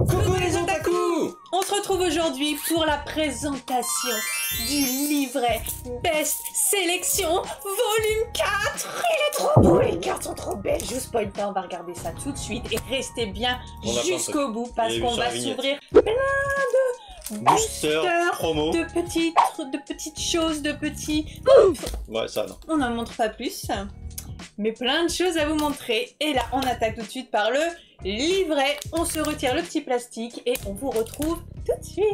Coucou les otaku! On se retrouve aujourd'hui pour la présentation du livret Best Sélection volume 4. Il est trop beau, les cartes sont trop belles. Je vous spoil pas, on va regarder ça tout de suite et restez bien jusqu'au bout parce qu'on va s'ouvrir plein de boosters, promo, de petites choses, de petits... Ouais, ça non. On n'en montre pas plus, mais plein de choses à vous montrer. Et là, on attaque tout de suite par le livret. On se retire le petit plastique et on vous retrouve tout de suite.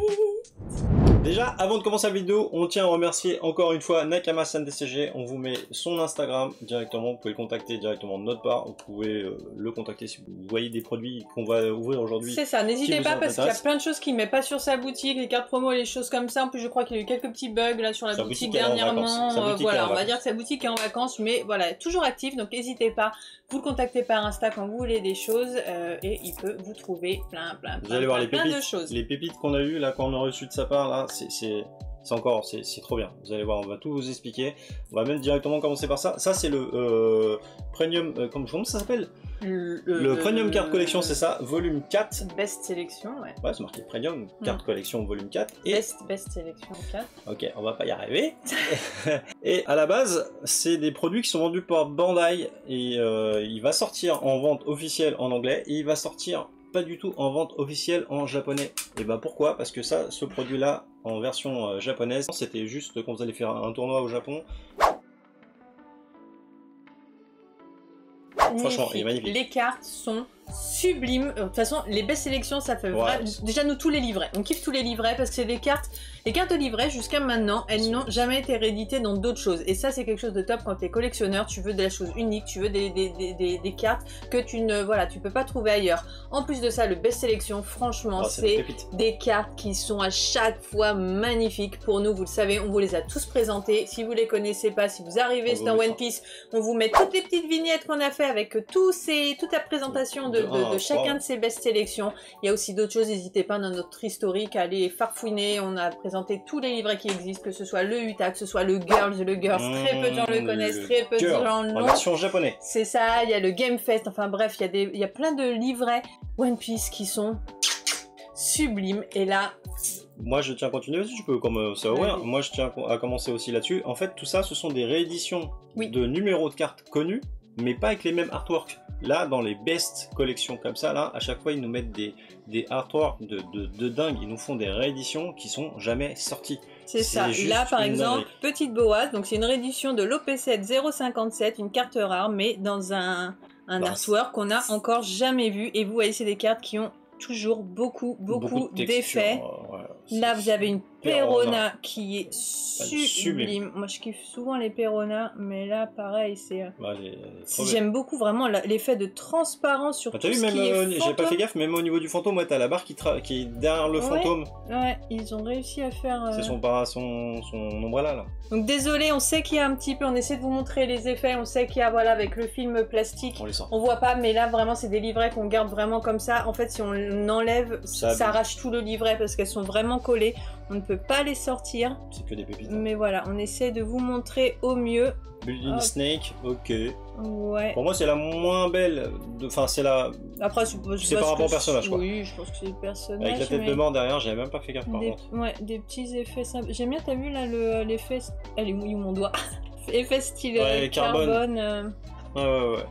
Déjà, avant de commencer la vidéo, on tient à remercier encore une fois Nakama San DCG. On vous met son Instagram directement. Vous pouvez le contacter directement de notre part. Vous pouvez le contacter si vous voyez des produits qu'on va ouvrir aujourd'hui. C'est ça, n'hésitez pas parce qu'il y a plein de choses qu'il ne met pas sur sa boutique, les cartes promo et les choses comme ça. En plus, je crois qu'il y a eu quelques petits bugs là sur la boutique dernièrement. Voilà, on va dire que sa boutique est en vacances, mais voilà, toujours active. Donc n'hésitez pas, vous le contactez par Insta quand vous voulez des choses et il peut vous trouver plein de choses. Les pépites qu'on a eues là, quand on a reçu de sa part là, c'est trop bien. Vous allez voir, on va tout vous expliquer. On va même directement commencer par ça. Ça c'est le premium, comment ça s'appelle? Le Premium Card Collection, c'est ça, volume 4. Best Sélection, ouais. Ouais, c'est marqué Premium Card Collection volume 4. Et... Best Sélection 4. Ok, on va pas y arriver. Et à la base, c'est des produits qui sont vendus par Bandai. Et il va sortir en vente officielle en anglais. Et il va sortir pas du tout en vente officielle en japonais. Et bah pourquoi? Parce que ça, ce produit-là, en version japonaise, c'était juste quand vous allez faire un tournoi au Japon. Franchement, il est magnifique. Les cartes sont sublimes. De toute façon, les best sélections, ça fait vraiment... Déjà, nous, tous les livrets. On kiffe tous les livrets parce que c'est des cartes... Les cartes de livret, jusqu'à maintenant, elles n'ont jamais été rééditées dans d'autres choses. Et ça, c'est quelque chose de top quand tu es collectionneur. Tu veux de la chose unique, tu veux des cartes que tu ne... Voilà, tu peux pas trouver ailleurs. En plus de ça, le best sélection, franchement, c'est des cartes qui sont à chaque fois magnifiques pour nous. Vous le savez, on vous les a tous présentées. Si vous les connaissez pas, si vous arrivez, c'est un One Piece, on vous met toutes les petites vignettes qu'on a fait avec toute la présentation de chacun de ces best sélections. Il y a aussi d'autres choses, n'hésitez pas dans notre historique à aller farfouiner. On a présenté tous les livrets qui existent, que ce soit le Uta, que ce soit le Girls, très peu de gens le connaissent, très peu de gens l'ont. En version japonais. C'est ça, il y a le Game Fest, enfin bref, il y a plein de livrets One Piece qui sont sublimes. Et là... Moi je tiens à continuer aussi, tu peux comme ça ouvrir. Moi je tiens à commencer aussi là-dessus. En fait tout ça ce sont des rééditions de numéros de cartes connus, mais pas avec les mêmes artworks. Là dans les best collections comme ça, là à chaque fois ils nous mettent des artworks de dingue, ils nous font des rééditions qui sont jamais sorties. C'est ça, là par exemple, Petite Boaz, donc c'est une réédition de l'OP7 057, une carte rare, mais dans un artwork qu'on a encore jamais vu. Et vous voyez c'est des cartes qui ont toujours beaucoup d'effets. Là vous avez une Perona qui est sublime. Moi je kiffe souvent les Perona, mais là pareil c'est... J'aime beaucoup vraiment l'effet de transparence sur tout ce qui est fantôme. J'ai pas fait gaffe, même au niveau du fantôme, t'as la barre qui est derrière le fantôme. Ouais, ils ont réussi à faire... C'est son ombrella là. Donc désolé, on sait qu'il y a un petit peu, on essaie de vous montrer les effets, on sait qu'il y a, voilà, avec le film plastique, on voit pas, mais là vraiment c'est des livrets qu'on garde vraiment comme ça. En fait si on enlève, ça arrache tout le livret parce qu'elles sont vraiment collées, on ne peut pas les sortir. C'est que des pépites. Mais voilà, on essaie de vous montrer au mieux. Building Snake, ok. Ouais. Pour moi c'est la moins belle, enfin c'est la... Après c'est par rapport au personnage quoi. Oui, je pense que c'est le personnage. Avec la tête de mort derrière, j'avais même pas fait gaffe par contre. Ouais, des petits effets simples. J'aime bien, t'as vu là l'effet... Elle est où mon doigt? Effet style carbone. Ouais.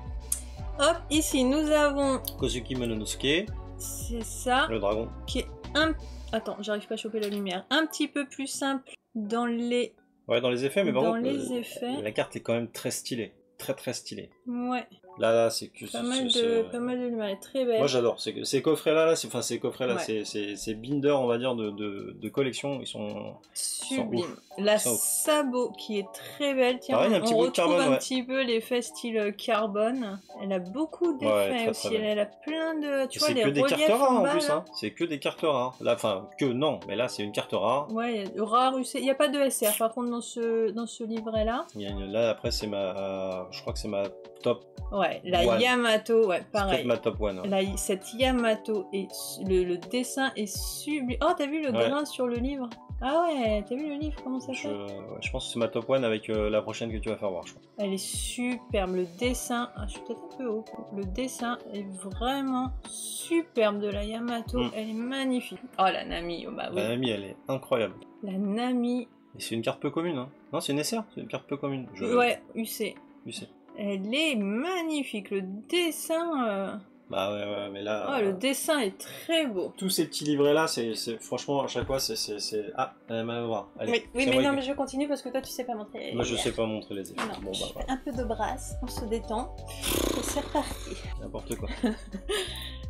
Hop, ici nous avons... Kozuki Mononosuke. C'est ça. Le dragon. Qui est un... Attends, j'arrive pas à choper la lumière. Un petit peu plus simple dans les... Ouais, dans les effets, mais par contre, effets. La carte est quand même très stylée. Très stylée. Ouais. Là, c'est que... Pas mal de lumière, elle est très belle. Moi, j'adore. Ces coffrets-là, ces binders, on va dire, de collection, ils sont... Sublime. La sabot qui est très belle. Tiens, pareil, on retrouve un petit peu l'effet style carbone. Elle a beaucoup d'effets aussi. Elle a plein de... Tu vois, les reliefs des cartes rares en plus. Hein. C'est que des cartes rares. Là, enfin, non. Mais là, c'est une carte rare. Ouais, rare. Il n'y a pas de SR par contre dans ce livret-là. Là, après, c'est ma... Je crois que c'est ma top. Ouais, la Yamato, ouais, pareil. C'est ma top one. Ouais. Cette Yamato, le dessin est sublime. Oh, t'as vu le grain sur le livre? Ah ouais, t'as vu le livre, comment ça fait? Je pense que c'est ma top one avec la prochaine que tu vas faire voir, je crois. Elle est superbe, le dessin, je suis peut-être un peu haut, le dessin est vraiment super superbe de la Yamato, elle est magnifique. Oh la Nami, oh bah oui. La Nami, elle est incroyable. La Nami. Et c'est une carte peu commune, hein. Non, c'est une SR, c'est une carte peu commune. Ouais, UC. UC. Elle est magnifique, le dessin... Bah ouais, mais là... Oh, le dessin est très beau. Tous ces petits livrets-là, c'est franchement, à chaque fois, c'est... Ah, elle a mal à voir. Allez, oui, mais non, mais je continue parce que toi, tu sais pas montrer. Moi, je sais pas montrer les effets. Non, Bon, bah, voilà. Un peu de brasse, on se détend. Et c'est reparti. N'importe quoi.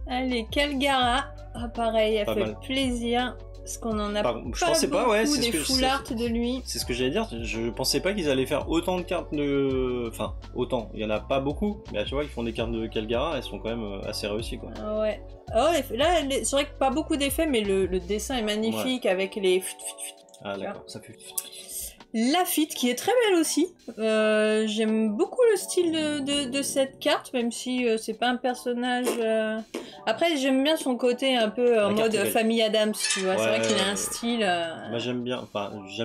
Allez, Calgara. Ah, pareil, elle pas fait mal. Plaisir. Parce qu'on en a je pensais pas, ouais, c'est des full art de lui. C'est ce que j'allais dire, je pensais pas qu'ils allaient faire autant de cartes de... Enfin, autant, il y en a pas beaucoup, mais tu vois, ils font des cartes de Calgara, elles sont quand même assez réussies, quoi. Ah ouais. Oh, là, c'est vrai que pas beaucoup d'effets, mais le dessin est magnifique avec les... Ah d'accord, ça fait... Lafitte qui est très belle aussi. J'aime beaucoup le style de cette carte, même si c'est pas un personnage... Après, j'aime bien son côté un peu en mode famille Adams, tu vois. C'est vrai qu'il a un style... Moi j'aime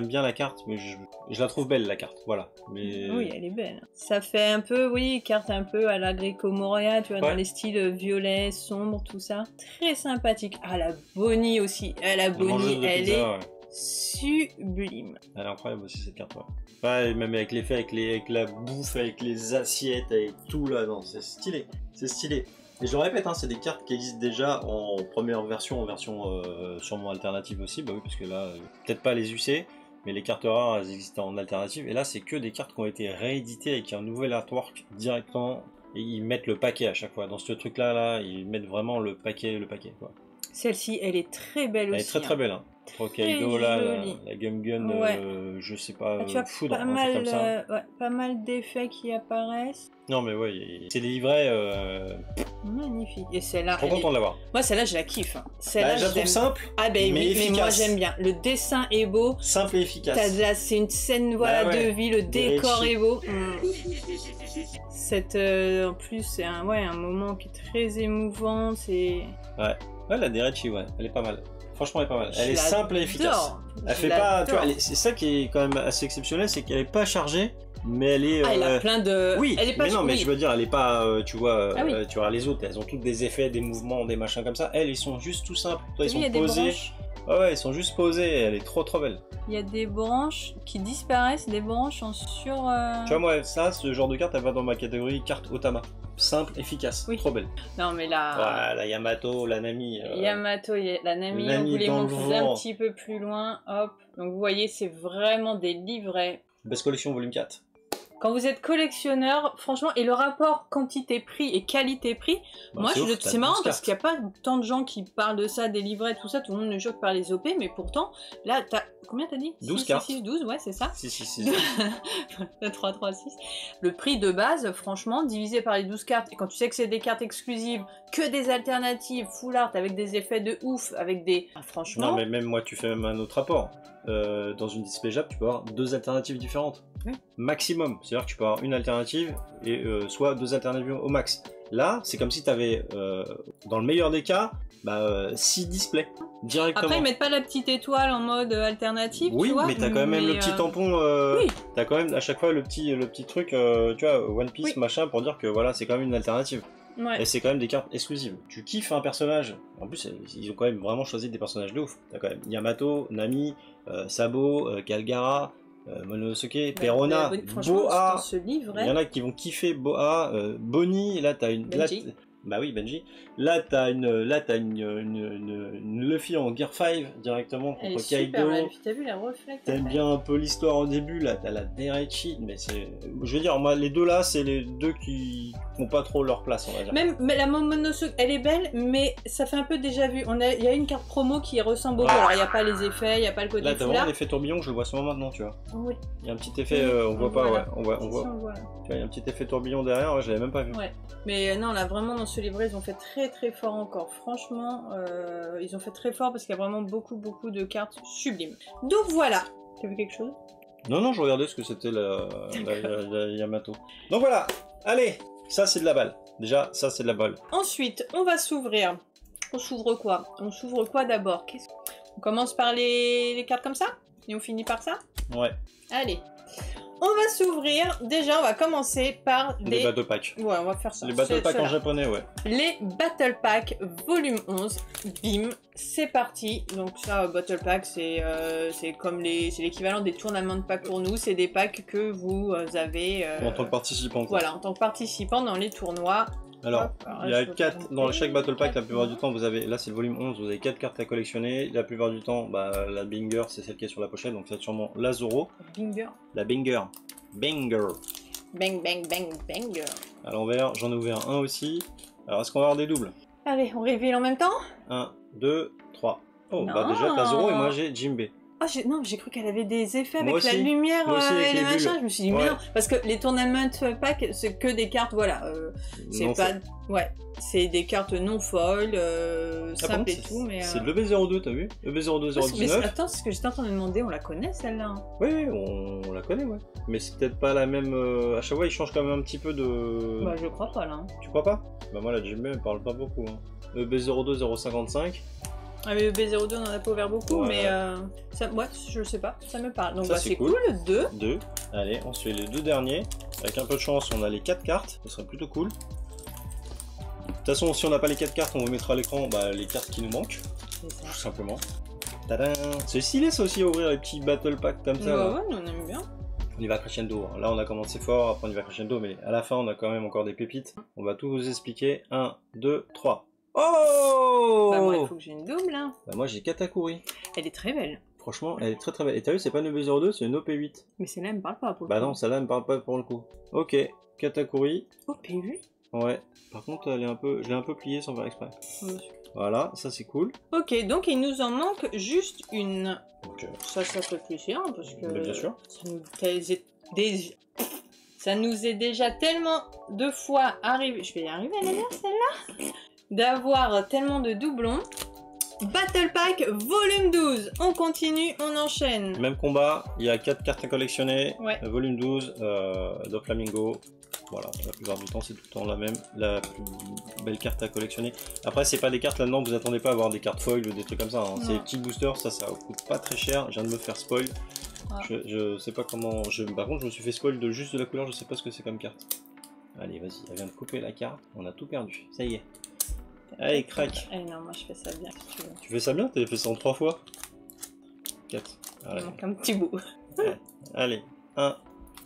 bien la carte, mais je la trouve belle la carte, voilà. Mais... Oui, elle est belle. Ça fait un peu, oui, carte un peu à la Greco Moria, tu vois, dans les styles violet, sombre, tout ça. Très sympathique. Ah, la Bonnie aussi. La Bonnie, elle est... sublime. Elle est incroyable aussi cette carte. Ouais, même avec l'effet, avec la bouffe, avec les assiettes, avec tout là, non, c'est stylé. C'est stylé. Et je le répète, hein, c'est des cartes qui existent déjà en première version, en version sûrement alternative aussi, bah oui, parce que là, peut-être pas les UC, mais les cartes rares, elles existent en alternative. Et là, c'est que des cartes qui ont été rééditées avec un nouvel artwork directement. Et ils mettent le paquet à chaque fois. Dans ce truc-là, ils mettent vraiment le paquet, quoi. Celle-ci, elle est très belle aussi. Elle est très très belle, hein. Hokkaido, là, la Gum Gun, je sais pas, tu as foudre, pas un truc comme ça. Pas mal d'effets qui apparaissent. Non mais ouais, c'est des livrets... Magnifique. Et celle-là... Trop content de l'avoir. Moi celle-là je la kiffe. Celle-là je la trouve simple, ah ben mais oui, efficace. Mais moi j'aime bien. Le dessin est beau. Simple et efficace. C'est une scène de vie, le décor est beau. En plus c'est un moment qui est très émouvant. Ouais, la Derechi, elle est pas mal. Franchement, elle est pas mal. Elle est simple et efficace. Elle fait pas... Tu vois, c'est ça qui est quand même assez exceptionnel, c'est qu'elle est pas chargée, mais elle est... elle a plein de... Oui, elle est pas... mais non, mais je veux dire, elle est pas... tu vois, tu vois, les autres, elles ont toutes des effets, des mouvements, des machins comme ça. Elles, ils sont juste tout simples. Toi, ils sont posés. Ouais, ils sont juste posés. Elle est trop belle. Il y a des branches qui disparaissent, des branches en sur... Tu vois, moi, ce genre de carte, elle va dans ma catégorie carte Otama. Simple, efficace, trop belle. Non, mais là... la Yamato, la Nami... Yamato, la Nami, on voulait montrer un petit peu plus loin. Hop. Donc, vous voyez, c'est vraiment des livrets. Best Collection volume 4. Quand vous êtes collectionneur, franchement, et le rapport quantité-prix et qualité-prix, moi, c'est marrant parce qu'il n'y a pas tant de gens qui parlent de ça, des livrets, tout ça, tout le monde ne choque par les OP, mais pourtant, là, combien t'as dit 12 cartes. 6, 12, ouais, c'est ça 6. 3, 6. Le prix de base, franchement, divisé par les 12 cartes, et quand tu sais que c'est des cartes exclusives, que des alternatives, full art, avec des effets de ouf, avec des... franchement... Non, mais même moi, tu fais même un autre rapport. Dans une display Jap, tu peux avoir 2 alternatives différentes. Maximum. C'est-à-dire que tu peux avoir une alternative et soit 2 alternatives au max. Là, c'est comme si tu avais, dans le meilleur des cas, 6 displays directement. Après, ils mettent pas la petite étoile en mode alternative, oui, tu vois. mais t'as quand même le petit tampon. T'as quand même à chaque fois le petit truc, tu vois, One Piece, machin, pour dire que voilà, c'est quand même une alternative. Et c'est quand même des cartes exclusives. Tu kiffes un personnage. En plus, ils ont quand même vraiment choisi des personnages de ouf. T'as quand même Yamato, Nami, Sabo, Calgara, Monosuke, Perona, Boa. Il y en a qui vont kiffer Boa, Bonnie. Là, t'as une. Benji. Bah oui, Benji. Là, t'as une Luffy en Gear 5 directement contre Kaido. T'as vu la reflète. T'aimes bien un peu l'histoire au début, là, t'as la Derechi, mais c'est... Je veux dire, moi, les deux là, c'est les deux qui n'ont pas trop leur place, on va dire. Même mais la Momonosuke, elle est belle, mais ça fait un peu déjà vu. Il y a une carte promo qui ressemble beaucoup. Alors, il n'y a pas les effets, il n'y a pas le côté là, t'as foulard. vraiment l'effet tourbillon, je le vois seulement maintenant, tu vois. Oui. Il y a un petit effet, on voit pas, là. on voit. Tu vois, il y a un petit effet tourbillon derrière, je l'avais même pas vu. Ouais. Mais non, là, vraiment, dans ce livret, ils ont fait très très fort encore. Franchement, ils ont fait très fort parce qu'il y a vraiment beaucoup de cartes sublimes. Donc voilà. Tu as vu quelque chose? Non, je regardais ce que c'était la Yamato. Donc voilà, allez, ça c'est de la balle. Déjà, ça c'est de la balle. Ensuite, on va s'ouvrir. On s'ouvre quoi? On s'ouvre quoi d'abord? On commence par les cartes comme ça? Et on finit par ça? Ouais. Allez. On va s'ouvrir. Déjà, on va commencer par les Battle Pack. Ouais, on va faire ça. Les Battle Pack en japonais, ouais. Les Battle Pack volume 11. Bim, c'est parti. Donc ça, Battle Pack, c'est comme c'est l'équivalent des tournaments de packs pour nous. C'est des packs que vous avez... en tant que participant. Quoi. Voilà, en tant que participant dans les tournois. Alors, il y a 4 dans chaque Battle Pack, la plupart du temps vous avez, là c'est le volume 11, vous avez 4 cartes à collectionner, la plupart du temps, bah, la Binger c'est celle qui est sur la pochette, donc c'est sûrement la Zoro. Binger. La Binger. Binger. Bang bang bang banger. À l'envers, j'en ai ouvert un aussi. Alors est-ce qu'on va avoir des doubles? Allez, on révèle en même temps? 1, 2, 3. Oh, non. Bah déjà la Zoro et moi j'ai Jimbe. Ah, non, j'ai cru qu'elle avait des effets avec aussi. La lumière et les machins. Je me suis dit, ouais. merde, parce que les tournament packs, c'est que des cartes, voilà. C'est pas. Ouais, c'est des cartes non foil, simples et tout. Mais c'est le EB02, t'as vu? EB02 019. Attends, c'est ce que j'étais en train de demander, on la connaît celle-là? Oui, on la connaît, ouais. Mais c'est peut-être pas la même. À chaque fois, il change quand même un petit peu de. Bah, je crois pas là. Tu crois pas? Bah, moi, la Jimbe, elle parle pas beaucoup. Hein. EB02 055. Ah mais le B02 on en a pas ouvert beaucoup, ouais. Mais ça, ouais, je sais pas, ça me parle. Donc ça, bah, c'est cool. 2. Allez, on se fait les 2 derniers. Avec un peu de chance, on a les 4 cartes, ce serait plutôt cool. De toute façon, si on n'a pas les 4 cartes, on vous mettra à l'écran les cartes qui nous manquent. Tout simplement. Tadam! C'est stylé ça aussi, ouvrir les petits battle packs comme ça. Bah ouais, on aime bien. On y va crescendo. Là, on a commencé fort, après on y va crescendo, mais à la fin, on a quand même encore des pépites. On va tout vous expliquer. 1, 2, 3. Oh! Bah moi il faut que j'ai une double hein. Bah moi j'ai Katakuri. Elle est très belle. Franchement elle est très très belle. Et t'as vu c'est pas une EB02 c'est une OP8. Mais celle-là elle me parle pas pour le coup. Bah coup. non celle-là elle me parle pas pour le coup. Ok, Katakuri. OP8? Ouais. Par contre elle est je l'ai un peu pliée sans faire exprès. Voilà, ça c'est cool. Ok, donc il nous en manque juste une. Okay. Ça fait plaisir hein, parce que bah, bien sûr. Ça nous est déjà tellement de fois arrivé. Je vais y arriver à la lire celle-là. D'avoir tellement de doublons. Battle Pack volume 12. On continue, on enchaîne. Même combat, il y a 4 cartes à collectionner. Ouais. Volume 12, Do Flamingo. Voilà, la plupart du temps c'est tout le temps la même, la plus belle carte à collectionner. Après c'est pas des cartes là-dedans, vous attendez pas à avoir des cartes foil ou des trucs comme ça. Hein. C'est des petits boosters, ça coûte pas très cher. Je viens de me faire spoil. Ah. Je sais pas comment. Par contre je me suis fait spoil de juste de la couleur, je sais pas ce que c'est comme carte. Allez vas-y, elle vient de couper la carte, on a tout perdu, ça y est. Allez, crac. Eh non, moi je fais ça bien si tu veux. Tu fais ça bien? T'as fait ça en 3 fois? 4. Il manque un petit bout. Allez, 1,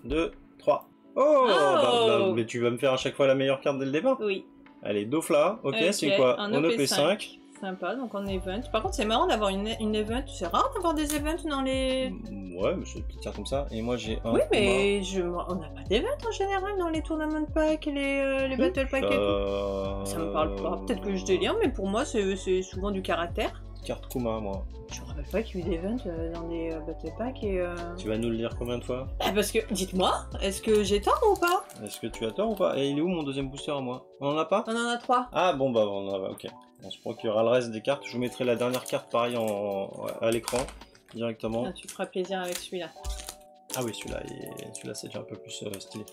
2, 3. Oh, bah, mais tu vas me faire à chaque fois la meilleure carte dès le départ? Oui. Allez, Dofla, ok, c'est quoi? Un On OP5. Sympa, donc en event. Par contre, c'est marrant d'avoir une event. C'est rare d'avoir des events dans les. Ouais, mais c'est des petites cartes comme ça. Et moi j'ai un. Oui, mais on n'a pas d'event en général dans les tournament packs, les battle packs et tout. Ça me parle pas. Peut-être que je délire, mais pour moi, c'est souvent du caractère. Carte Kuma, moi. Je me rappelle pas qu'il y a eu d'event dans les battle packs et. Tu vas nous le lire combien de fois? Parce que, dites-moi, est-ce que j'ai tort ou pas? Est-ce que tu as tort ou pas? Et il est où mon deuxième booster à moi? On en a pas? On en a 3. Ah bon, bah on en a, ok. On se procurera le reste des cartes. Je vous mettrai la dernière carte pareil à l'écran directement. Ah, tu feras plaisir avec celui-là. Ah oui, celui-là c'est déjà un peu plus stylé.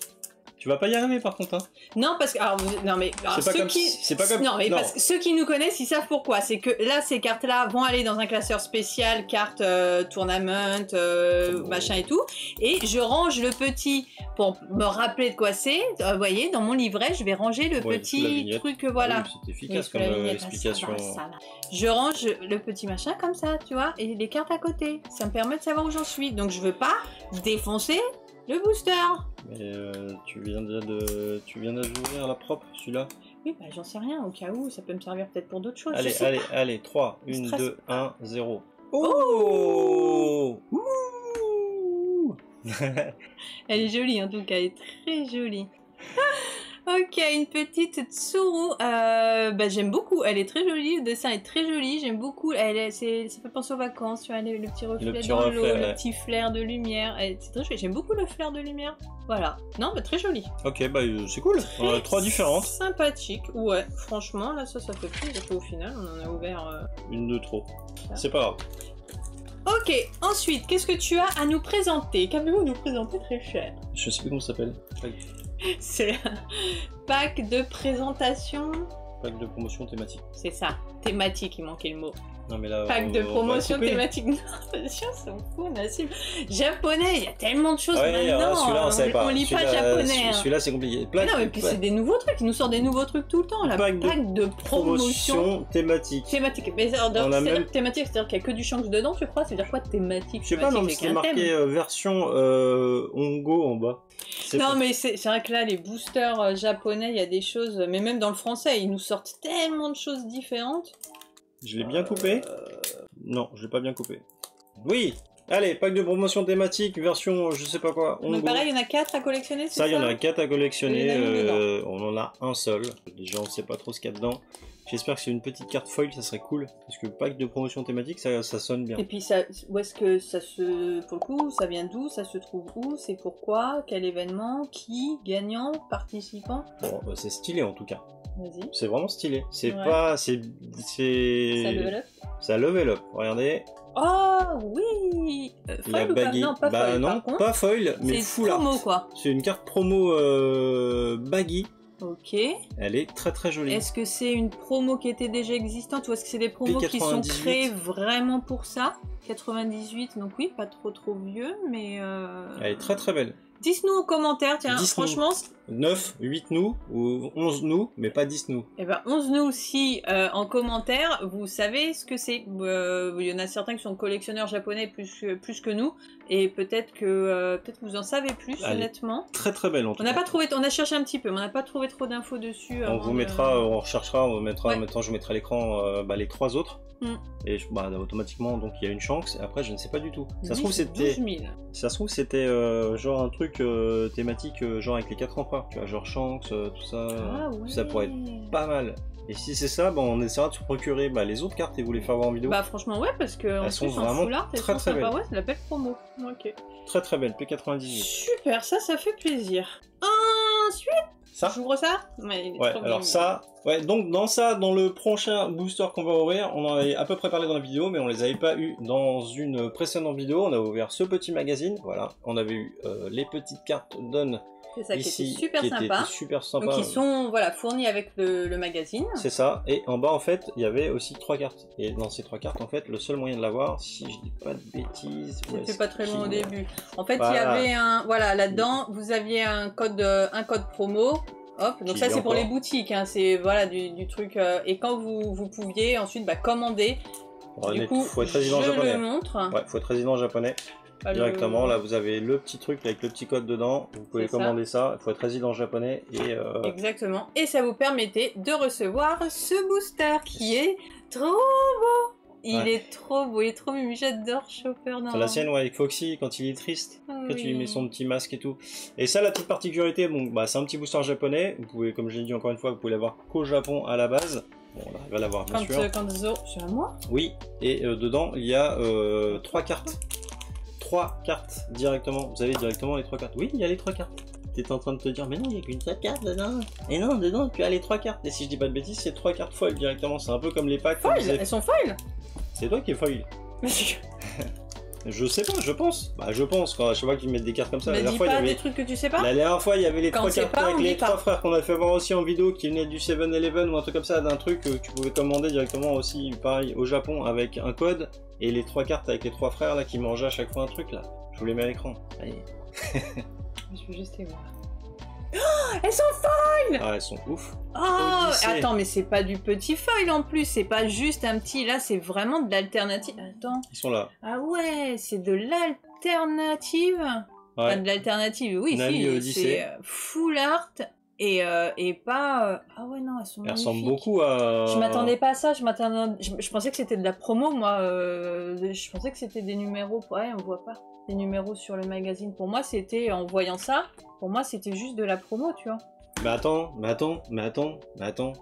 Tu vas pas y arriver par contre, hein? Non, parce que. Alors, non, mais. C'est pas comme. Non, mais parce que ceux qui nous connaissent, ils savent pourquoi. C'est que là, ces cartes-là vont aller dans un classeur spécial, cartes tournament, machin et tout. Et je range le petit pour me rappeler de quoi c'est. Vous voyez, dans mon livret, je vais ranger le petit truc, voilà. Ah oui, c'est efficace comme explication. Ça va. Je range le petit machin comme ça, tu vois, et les cartes à côté. Ça me permet de savoir où j'en suis. Donc, je veux pas défoncer le booster. Mais tu viens d'ouvrir la propre, celui-là? Oui, bah j'en sais rien, au cas où, ça peut me servir peut-être pour d'autres choses. Allez, 3, 1, 2, 1, 0. Oh, Elle est jolie en tout cas, elle est très jolie. Ok, une petite Tsuru, bah, j'aime beaucoup, elle est très jolie, le dessin est très joli, j'aime beaucoup, ça fait penser aux vacances, tu vois, le petit reflet dans l'eau, le petit flair de lumière, c'est très joli, j'aime beaucoup le flair de lumière, voilà, non, mais très joli. Ok, bah c'est cool, on a 3 différentes. Sympathique, ouais, franchement, là ça fait plaisir, au final, on en a ouvert... Une de trop, c'est pas grave. Ok, ensuite, qu'est-ce que tu as à nous présenter? Qu'avez-vous à nous présenter très cher? Je sais plus comment ça s'appelle. C'est un pack de présentation. Pack de promotion thématique. C'est ça, thématique, il manquait le mot. Non mais là, Pack de promotion thématique. Non, les chiens sont fous, Nassim. Japonais, il y a tellement de choses maintenant. Celui-là, on savait pas. On lit pas japonais. Celui-là, c'est compliqué. Non, mais puis c'est des nouveaux trucs. Ils nous sortent des nouveaux trucs tout le temps. Pack de promotion thématique. Mais c'est thématique, c'est-à-dire qu'il n'y a que du Shanks dedans, tu crois? Ça veut dire quoi thématique? Je sais pas, non, mais c'était marqué version Hongo en bas. Non, mais c'est vrai que là, les boosters japonais, il y a des choses. Mais même dans le français, ils nous sortent tellement de choses différentes. Je l'ai bien coupé? Non, je l'ai pas bien coupé. Oui! Allez, pack de promotion thématique, version je sais pas quoi. Donc pareil, il y en a 4 à collectionner, c'est ça? Ça, il y en a 4 à collectionner. On en a un seul. Déjà, on sait pas trop ce qu'il y a dedans. J'espère que c'est une petite carte foil, ça serait cool. Parce que pack de promotion thématique, ça sonne bien. Et puis, où est-ce que ça se... Pour le coup, ça vient d'où? Ça se trouve où? C'est pourquoi? Quel événement? Qui? Gagnant? Participant? Bon, bah, c'est stylé en tout cas. Vas-y. C'est vraiment stylé. C'est pas... Ça level up? Ça level up, regardez. Oh oui, foil ou pas? Non, pas foil. Non, pas foil, mais full art. C'est promo quoi. C'est une carte promo baggy. Ok. Elle est très très jolie. Est-ce que c'est une promo qui était déjà existante ou est-ce que c'est des promos qui sont créées vraiment pour ça? 98, donc oui, pas trop vieux, mais... Elle est très très belle. Dites-nous en commentaire, tiens, franchement... 9, 8 nous, ou 11 nous, mais pas 10 nous. Eh ben 11 nous si en commentaire, vous savez ce que c'est. Il y en a certains qui sont collectionneurs japonais plus que nous, et peut-être que vous en savez plus, honnêtement. Très très belle en tout cas. On a cherché un petit peu, mais on n'a pas trouvé trop d'infos dessus. On vous mettra, on recherchera, on mettra, maintenant je mettrai à l'écran les 3 autres. Et automatiquement donc il y a une chance et après je ne sais pas du tout. Ça se trouve c'était genre un truc thématique genre avec les 4 empereurs, tu vois, genre Shanks, tout ça. Ça pourrait être pas mal. Et si c'est ça, on essaiera de se procurer les autres cartes et vous les faire voir en vidéo. Bah franchement ouais, parce que elles sont vraiment très belles. Ouais, c'est la belle promo. Ok. Très très belle, P98. Super, ça fait plaisir. Ensuite, j'ouvre ça. Ouais, alors ça, donc dans le prochain booster qu'on va ouvrir, on en avait à peu près parlé dans la vidéo, mais on les avait pas eu dans une précédente vidéo. On a ouvert ce petit magazine, voilà. On avait eu les petites cartes Dawn. C'est ça, ici, qui était super sympa. Donc ils sont fournis avec le magazine. C'est ça, et en bas en fait il y avait aussi 3 cartes. Et dans ces 3 cartes en fait, le seul moyen de l'avoir, si je dis pas de bêtises... C'était pas très loin au début. En fait il y avait un... Voilà, là-dedans vous aviez un code promo. Hop, donc ça c'est pour les boutiques, hein, c'est du truc... et quand vous pouviez ensuite commander, du coup faut être résident japonais. Je le montre. Ouais, faut être résident japonais. Directement, là vous avez le petit truc avec le petit code dedans, vous pouvez commander ça, il faut être résident japonais et... Exactement, et ça vous permettait de recevoir ce booster qui est trop beau. Il est trop beau, il est trop mimi, j'adore Chopper. C'est la sienne, avec Foxy, quand il est triste, quand tu lui mets son petit masque et tout. Et ça, la petite particularité, c'est un petit booster japonais, vous pouvez, comme je l'ai dit encore une fois, vous pouvez l'avoir qu'au Japon à la base. Bon, on arrive à l'avoir bien sûr. Quand Zoro, c'est à moi? Oui, et dedans, il y a 3 cartes. 3 cartes directement, vous avez directement les 3 cartes. Oui, il y a les 3 cartes. T'es en train de te dire, mais non, il n'y a qu'une seule carte dedans. Et non, dedans, tu as les 3 cartes. Et si je dis pas de bêtises, c'est 3 cartes foil directement. C'est un peu comme les packs. Foil, elles sont foil. C'est toi qui es foil. Je sais pas, je pense. Je pense, quand je sais pas qu'ils mettent des cartes comme ça. Mais dis pas des trucs que tu sais pas. La dernière fois, il y avait les 3 cartes avec les 3 frères qu'on a fait voir aussi en vidéo qui venaient du 7-Eleven ou un truc comme ça, d'un truc que tu pouvais commander directement aussi, pareil, au Japon avec un code. Et les 3 cartes avec les 3 frères là qui mangeaient à chaque fois un truc là. Je vous les mets à l'écran. Allez. Je vais juste les voir. Oh, elles sont foil! Ah, elles sont ouf. Oh, attends, mais c'est pas du petit foil en plus, c'est pas juste un petit. Là, c'est vraiment de l'alternative. Attends. Ils sont là. Ah ouais, c'est de l'alternative. Ouais. Enfin, de l'alternative, oui, si. C'est full art. Et pas... Ah ouais, non, elles sont magnifiques. Elles ressemblent beaucoup à... Je m'attendais pas à ça, je pensais que c'était de la promo, moi. Je pensais que c'était des numéros... Ouais, on voit pas des numéros sur le magazine. Pour moi, c'était... En voyant ça, pour moi, c'était juste de la promo, tu vois. Mais attends.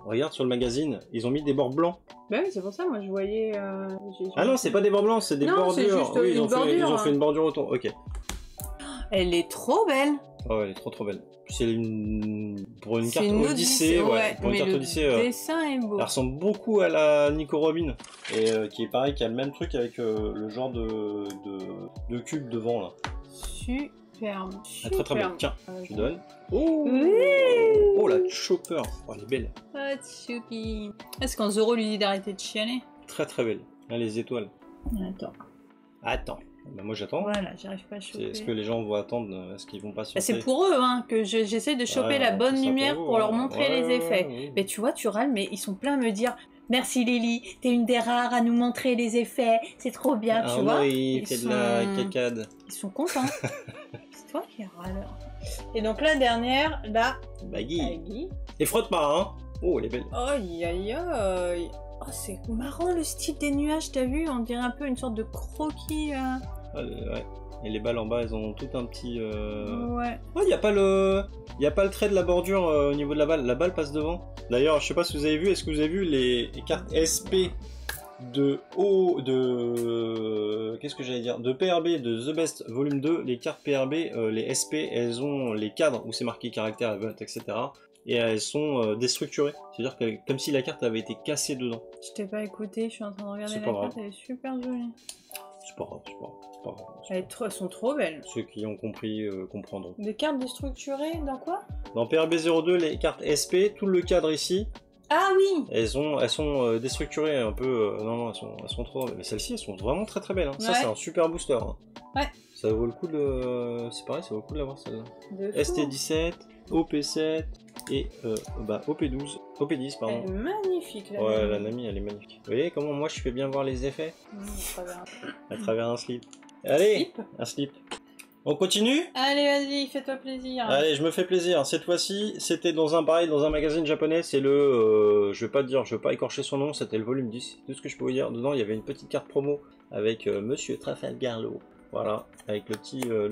Regarde sur le magazine, ils ont mis des bords blancs. Bah oui, c'est pour ça, moi, je voyais... Ah non, c'est pas des bords blancs, c'est des bordures. Juste oui, ils ont fait une bordure autour, ok. Elle est trop belle. Oh, elle est trop belle. C'est pour une carte Odyssée, pour une carte Odyssée. Le dessin est beau. Elle ressemble beaucoup à la Nico Robin, et qui est pareil, qui a le même truc avec le genre de cube devant là. Superbe. Très très belle. Tiens, tu donnes. Oh la Chopper, elle est belle. Oh, Choupi. Est-ce qu'en Zoro lui dit d'arrêter de chialer? Très très belle. Ah, les étoiles. Attends. Attends. Bah, moi j'attends. Voilà, j'arrive pas à choper. Est-ce que les gens vont attendre? Est-ce qu'ils vont pas sauter? C'est pour eux hein, que j'essaie de choper la bonne lumière pour leur montrer les effets. Ouais. Mais tu vois, tu râles, mais ils sont pleins à me dire merci Lily, t'es une des rares à nous montrer les effets, c'est trop bien, tu vois. Oui, il fait de la cacade. Ils sont contents. C'est toi qui râle. Et donc la dernière, là. Baggy. Et frotte pas, hein. Oh, elle est belle. Aïe aïe aïe. Oh, c'est marrant le style des nuages, t'as vu? On dirait un peu une sorte de croquis. Ouais. Et les balles en bas, elles ont tout un petit. Ouais. Oh, il y a pas le trait de la bordure au niveau de la balle. La balle passe devant. D'ailleurs, je sais pas si vous avez vu. Est-ce que vous avez vu les cartes SP de qu'est-ce que j'allais dire, de PRB de The Best Volume 2? Les cartes PRB, les SP, elles ont les cadres où c'est marqué caractère, event, etc. Et elles sont déstructurées. C'est-à-dire que comme si la carte avait été cassée dedans. Je t'ai pas écouté, je suis en train de regarder la carte, elle est super jolie. C'est pas grave. Elles sont trop belles. Ceux qui ont compris comprendront. Des cartes déstructurées, dans quoi? Dans PRB02, les cartes SP, tout le cadre ici. Ah oui. Elles sont déstructurées un peu. Non, elles sont trop. Mais celles-ci, elles sont vraiment très très belles. Hein. Ouais. Ça, c'est un super booster. Hein. Ouais. Ça vaut le coup de. C'est pareil, ça vaut le coup de l'avoir celle-là. ST17, OP7 et OP12. OP10, pardon. Elle est magnifique, la Ouais, la Nami, elle est magnifique. Vous voyez comment moi je fais bien voir les effets à travers un slip. Allez, un slip. On continue? Allez, vas-y, fais-toi plaisir. Allez, je me fais plaisir. Cette fois-ci, c'était dans un magazine japonais. C'est le, je vais pas écorcher son nom. C'était le volume 10. Tout ce que je peux vous dire. Dedans, il y avait une petite carte promo avec Monsieur Trafalgar Law. Voilà, avec le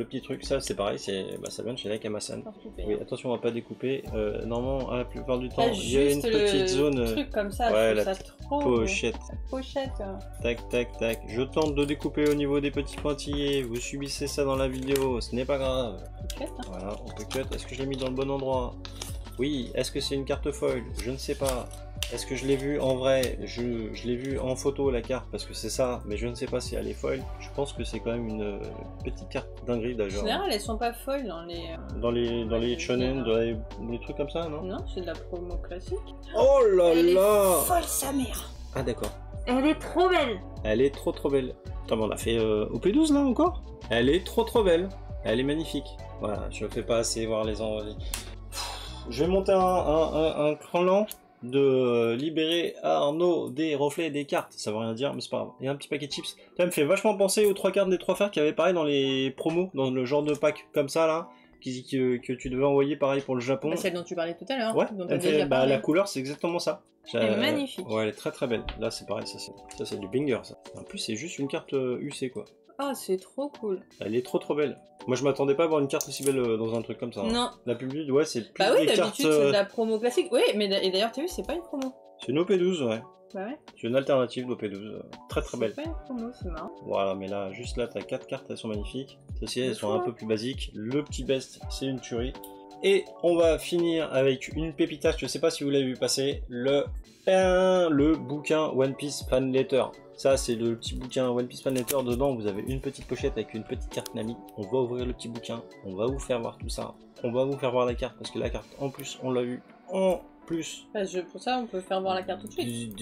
petit truc. Ça, c'est pareil. Ça vient de chez Nakama-san. Oui, attention, on va pas découper. Normalement, la plupart du temps, il y a une petite zone. Truc comme ça. Ouais, la ça trop pochette. Pochette. Tac, tac, tac. Je tente de découper au niveau des petits pointillés. Vous subissez ça dans la vidéo. Ce n'est pas grave. Voilà, on peut cut. Est-ce que je l'ai mis dans le bon endroit? Oui. Est-ce que c'est une carte foil? Je ne sais pas. Est-ce que je l'ai vu en vrai? Je l'ai vu en photo la carte parce que c'est ça, mais je ne sais pas si elle est foil. Je pense que c'est quand même une petite carte dinguerie d'ailleurs. En général, elles sont pas foil dans les shonen, dans les trucs comme ça, non? Non, c'est de la promo classique. Oh là elle là! Est folle sa mère. Ah d'accord. Elle est trop belle. Elle est trop belle. Attends, on a fait OP12 là encore? Elle est trop belle. Elle est magnifique. Voilà, je ne fais pas assez voir les envois. Je vais monter un cran lent de libérer Arnaud des reflets des cartes. Ça veut rien dire, mais c'est pas grave. Il y a un petit paquet de chips. Ça me fait vachement penser aux 3 cartes des 3 fers qui avaient pareil dans les promos, dans le genre de pack comme ça là, que tu devais envoyer pareil pour le Japon. Bah, celle dont tu parlais tout à l'heure. Ouais, la couleur c'est exactement ça. Elle est magnifique. Ouais, elle est très belle. Là c'est pareil, ça c'est du banger ça. En plus c'est juste une carte UC quoi. Ah, c'est trop cool. Elle est trop belle. Moi je m'attendais pas à avoir une carte aussi belle dans un truc comme ça. Hein. Non. La publique, ouais, c'est plus bah oui, des cartes. D'habitude c'est de la promo classique. Oui, mais et d'ailleurs t'as vu, c'est pas une promo. C'est une OP12, ouais. Bah ouais. C'est une alternative d'OP12. Très belle. C'est pas une promo, c'est marrant. Voilà, mais là, juste là, t'as 4 cartes, elles sont magnifiques. Celles-ci, elles sont un peu plus basiques. Le petit best, c'est une tuerie. Et on va finir avec une pépitasse, je sais pas si vous l'avez vu passer, le bouquin One Piece Fan Letter. Ça, c'est le petit bouquin One Piece Fan Letter. Dedans, vous avez une petite pochette avec une petite carte Nami. On va ouvrir le petit bouquin, on va vous faire voir tout ça. On va vous faire voir la carte, parce que la carte, en plus, on l'a vu en plus. Pour ça, on peut faire voir la carte tout de suite.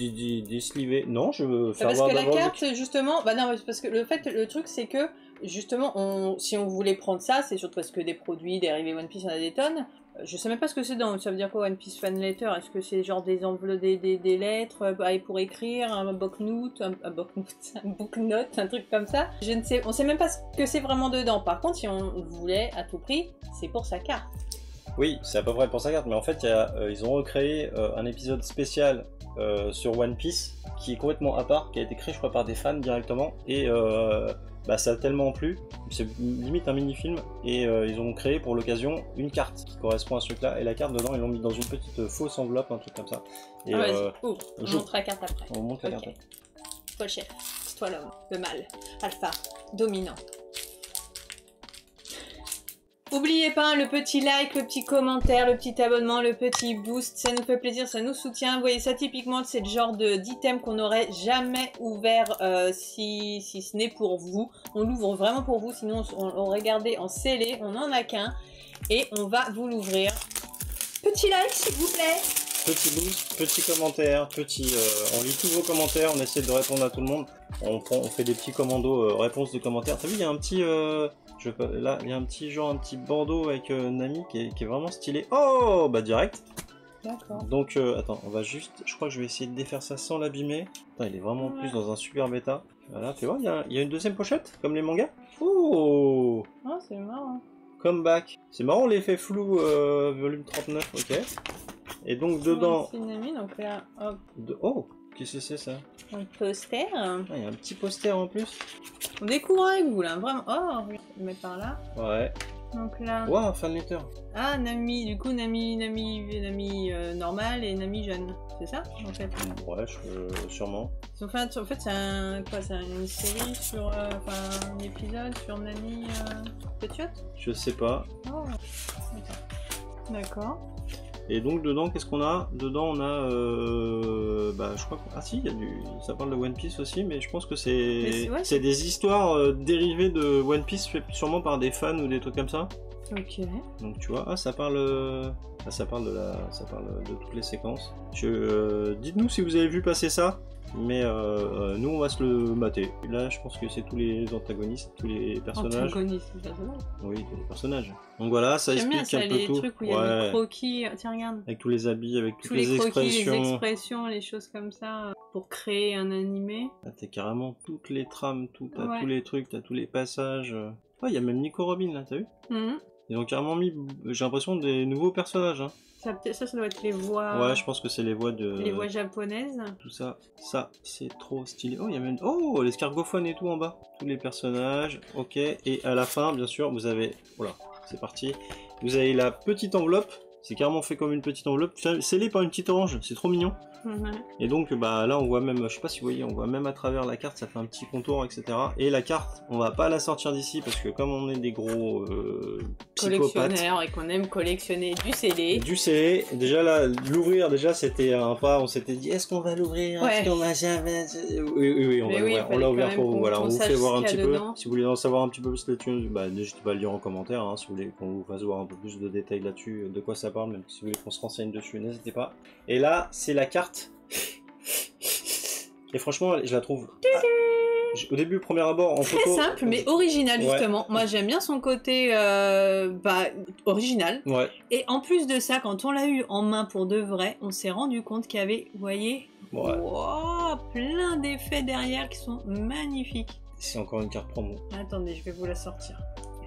Déslivée. Non, je veux faire voir d'abord. Parce que la carte, justement, bah non, parce que le truc, c'est que, justement, si on voulait prendre ça, c'est surtout parce que des produits dérivés One Piece, il y en a des tonnes. Je sais même pas ce que c'est ça veut dire quoi One Piece Fan Letter? Est-ce que c'est genre des enveloppes, des lettres pour écrire, un booknote, un booknote, un truc comme ça? Je ne sais, on sait même pas ce que c'est vraiment dedans. Par contre, si on voulait à tout prix, c'est pour sa carte. Oui, c'est à peu près pour sa carte, mais en fait, ils ont recréé un épisode spécial sur One Piece qui est complètement à part, qui a été créé, je crois, par des fans directement, et ça a tellement plu, c'est limite un mini-film, et ils ont créé pour l'occasion une carte qui correspond à ce truc-là, et la carte dedans, ils l'ont mis dans une petite fausse enveloppe, un truc comme ça. Et, on montre la carte après. On montre la carte après. Toi le chef, c'est toi l'homme, le mâle, alpha, dominant. N'oubliez pas le petit like, le petit commentaire, le petit abonnement, le petit boost, ça nous fait plaisir, ça nous soutient. Vous voyez, ça typiquement c'est le genre d'item qu'on n'aurait jamais ouvert si ce n'est pour vous. On l'ouvre vraiment pour vous, sinon on l'aurait gardé en scellé, on n'en a qu'un. Et on va vous l'ouvrir. Petit like s'il vous plaît. petit boost, petit commentaire, on lit tous vos commentaires, on essaie de répondre à tout le monde. On fait des petits commandos réponses de commentaires. T'as vu, il y a un petit là, il y a un petit bandeau avec Nami qui est vraiment stylé. Oh, bah direct. D'accord. Donc attends, on va juste, je crois que je vais essayer de défaire ça sans l'abîmer. Il est vraiment en plus dans un super bêta. Voilà, tu vois, il y a une deuxième pochette comme les mangas. Oh, c'est marrant. Comeback. C'est marrant l'effet flou volume 39, ok. Et donc dedans. Nami, donc là, hop. Oh, qu'est-ce que c'est ça? Un poster. Il y a un petit poster en plus. On découvre avec vous là, vraiment. Oh, je vais le mettre par là. Ouais. Donc là. Wow, un fan letter. Ah, Nami, du coup, Nami normal et Nami jeune. C'est ça en fait? Ouais, sûrement. En fait, c'est une série sur. Un épisode sur Nami petite? Je sais pas. Oh, d'accord. Et donc dedans, qu'est-ce qu'on a? Dedans, on a, je crois que... Ah si, ça parle de One Piece aussi, mais je pense que c'est des histoires dérivées de One Piece, faites sûrement par des fans ou des trucs comme ça. Ok. Donc tu vois, ça parle de toutes les séquences. Dites-nous si vous avez vu passer ça. Mais nous on va se le mater. Là je pense que c'est tous les antagonistes, tous les personnages. Antagonistes, oui, tous les personnages. Donc voilà, ça explique bien, un peu les tout. Trucs où il y a des croquis, tiens regarde. Avec tous les habits, avec toutes tous les croquis, expressions. les expressions, les choses comme ça, pour créer un animé. Là, t'as carrément toutes les trames, t'as tous les trucs, t'as tous les passages. Il y a même Nico Robin là, t'as vu? Ils ont carrément mis, j'ai l'impression, des nouveaux personnages. Hein. Ça doit être les voix... Ouais, je pense que c'est les voix de... Les voix japonaises. Tout ça, c'est trop stylé. Oh, il y a même... Oh, l'escargophone et tout en bas. Tous les personnages, ok. Et à la fin, bien sûr, vous avez... Voilà, c'est parti. Vous avez la petite enveloppe. C'est carrément fait comme une petite enveloppe. Scellée par une petite orange, c'est trop mignon. Et donc là on voit même, je sais pas si vous voyez, on voit même à travers la carte, ça fait un petit contour, etc. Et la carte, on va pas la sortir d'ici parce que comme on est des gros collectionneurs et qu'on aime collectionner du scellé. Du scellé, déjà là, l'ouvrir déjà c'était un pas, on s'était dit est-ce qu'on va l'ouvrir, est-ce qu'on va jamais... Oui, on va l'ouvrir, on l'a ouvert pour vous, voilà, on vous fait voir un petit peu. Si vous voulez en savoir un petit peu plus là-dessus, n'hésitez pas à le lire en commentaire, hein, si vous voulez qu'on vous fasse voir un peu plus de détails là-dessus, de quoi ça parle, même si vous voulez qu'on se renseigne dessus, n'hésitez pas. Et là, c'est la carte. Et franchement, je la trouve au début, premier abord, en photo... Très simple, mais original, justement. Moi, j'aime bien son côté original. Ouais. Et en plus de ça, quand on l'a eu en main pour de vrai, on s'est rendu compte qu'il y avait, vous voyez, plein d'effets derrière qui sont magnifiques. C'est encore une carte promo. Attendez, je vais vous la sortir.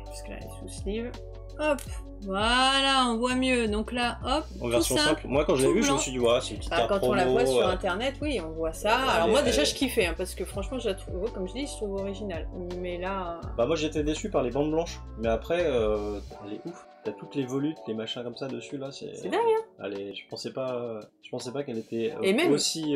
Parce que là, elle est sous sleeve. Hop, voilà, on voit mieux. Donc là, hop, en version simple. Moi, quand je l'ai vu, je me suis dit, c'est une petite carte quand promo. on la voit sur internet, oui, on voit ça. Alors moi, déjà, je kiffais, hein, parce que franchement, je la trouve, comme je dis, je trouve originale. Mais là... moi, j'étais déçu par les bandes blanches. Mais après, elle est ouf. T'as toutes les volutes, les machins comme ça dessus, là. C'est dingue, hein. Allez, je pensais pas qu'elle était aussi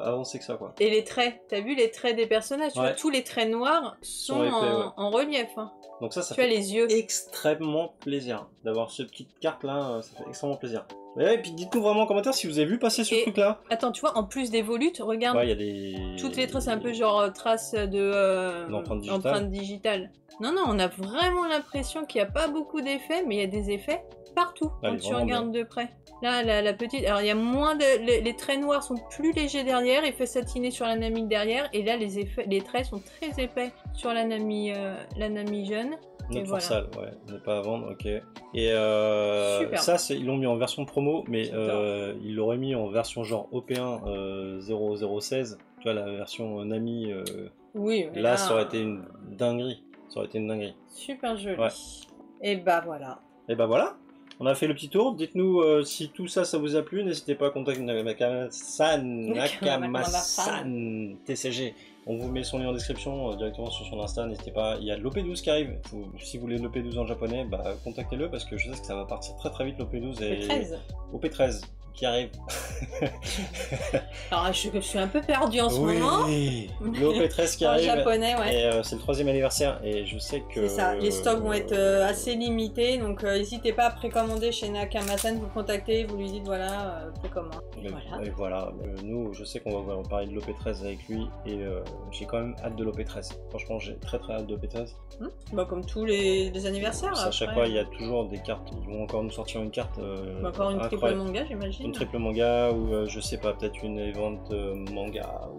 avancée que ça, quoi. Et les traits, t'as vu les traits des personnages, tu vois, tous les traits noirs sont épais, en relief. Hein. Donc ça fait les yeux. Extrêmement plaisir d'avoir cette petite carte là, ça fait extrêmement plaisir. Et puis dites-nous vraiment en commentaire si vous avez vu passer ce truc là. Attends, tu vois, en plus des volutes, regarde. Il y a des... Toutes les traces, c'est un peu genre traces de empreinte digitale. Non, on a vraiment l'impression qu'il n'y a pas beaucoup d'effets, mais il y a des effets partout quand tu regardes de près. Là, la petite... Alors, il y a moins de... Les traits noirs sont plus légers derrière, effet satiné sur la Nami derrière, et là, les traits sont très épais sur la Nami jeune. Notre Forsal, on n'est pas à vendre, ok. Et ça, ils l'ont mis en version promo, mais ils l'auraient mis en version genre OP1 0016, tu vois, la version Nami. Oui, mais là, ça aurait été une dinguerie. Super joli. Ouais. Et bah voilà. On a fait le petit tour. Dites-nous si tout ça, ça vous a plu. N'hésitez pas à contacter Nakama-san TCG. On vous met son lien en description directement sur son Insta. N'hésitez pas. Il y a l'OP12 qui arrive. Si vous voulez l'OP12 en japonais, contactez-le parce que je sais que ça va partir très très vite l'OP12 et OP13 qui arrive. Alors je suis un peu perdu en ce moment. L'OP13 qui arrive. En japonais, et c'est le 3e anniversaire et je sais que... C'est ça, les stocks vont être assez limités, donc n'hésitez pas à précommander chez Nakama-san, vous contactez, vous lui dites voilà, précommande. Et voilà. Nous, je sais qu'on va parler de l'OP13 avec lui et j'ai quand même hâte de l'OP13. Franchement, j'ai très très hâte de l'OP13. Comme tous les anniversaires. À chaque fois, il y a toujours des cartes. Ils vont encore nous sortir une carte. Encore une triple manga, j'imagine. une triple manga ou je sais pas, peut-être une event manga.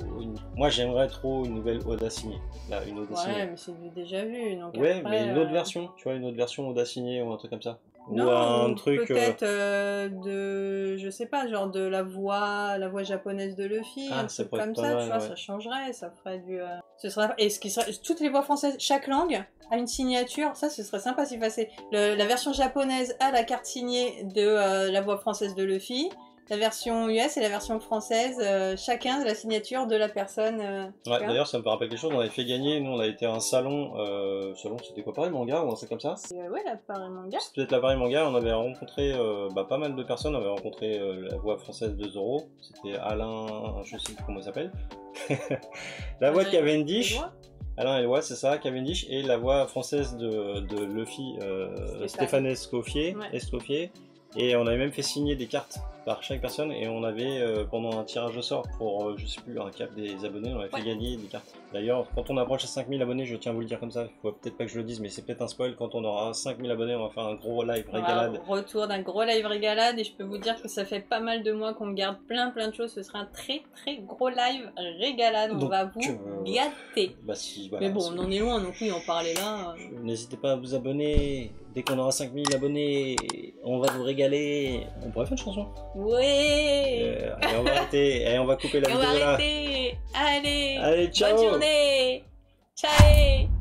Moi j'aimerais trop une nouvelle Oda signée. Là, une Oda signée. Ouais, mais c'est déjà vu. Donc ouais, après, mais une autre version, tu vois, une autre version Oda signée ou un truc comme ça. Non, ou un truc. Peut-être je sais pas, genre de la voix japonaise de Luffy, un truc comme ça, tu vois, ça changerait, ça ferait du. Ce serait et ce qui serait toutes les voix françaises, chaque langue a une signature, ça ce serait sympa si passait. La version japonaise a la carte signée de la voix française de Luffy. La version US et la version française, chacun de la signature de la personne. Ouais, d'ailleurs, ça me rappelle quelque chose, on avait fait gagner, nous on a été à un salon, c'était quoi, Paris Manga ou un truc comme ça? Ouais, la Paris Manga. C'est peut-être la Paris Manga, on avait rencontré pas mal de personnes, on avait rencontré la voix française de Zoro, c'était Alain, je sais plus comment il s'appelle, la voix de Cavendish. Alain Eloi, c'est ça, Cavendish, et la voix française de Luffy, Stéphane Escoffier. Et on avait même fait signer des cartes par chaque personne et on avait pendant un tirage au sort pour je sais plus un cap des abonnés, on avait fait gagner des cartes. D'ailleurs quand on approche à 5000 abonnés, je tiens à vous le dire comme ça, il faut peut-être pas que je le dise mais c'est peut-être un spoil, quand on aura 5000 abonnés on va faire un gros live régalade. Retour d'un gros live régalade et je peux vous dire que ça fait pas mal de mois qu'on garde plein de choses, ce sera un très gros live régalade, on va vous gâter. Bah, si, voilà, mais bon on en est loin donc oui en parler là. N'hésitez pas à vous abonner, dès qu'on aura 5000 abonnés on va vous régaler. On pourrait faire une chanson. Ouais. Allez, on va arrêter. Allez, on va couper la vidéo là. Allez, ciao. bonne journée. Ciao.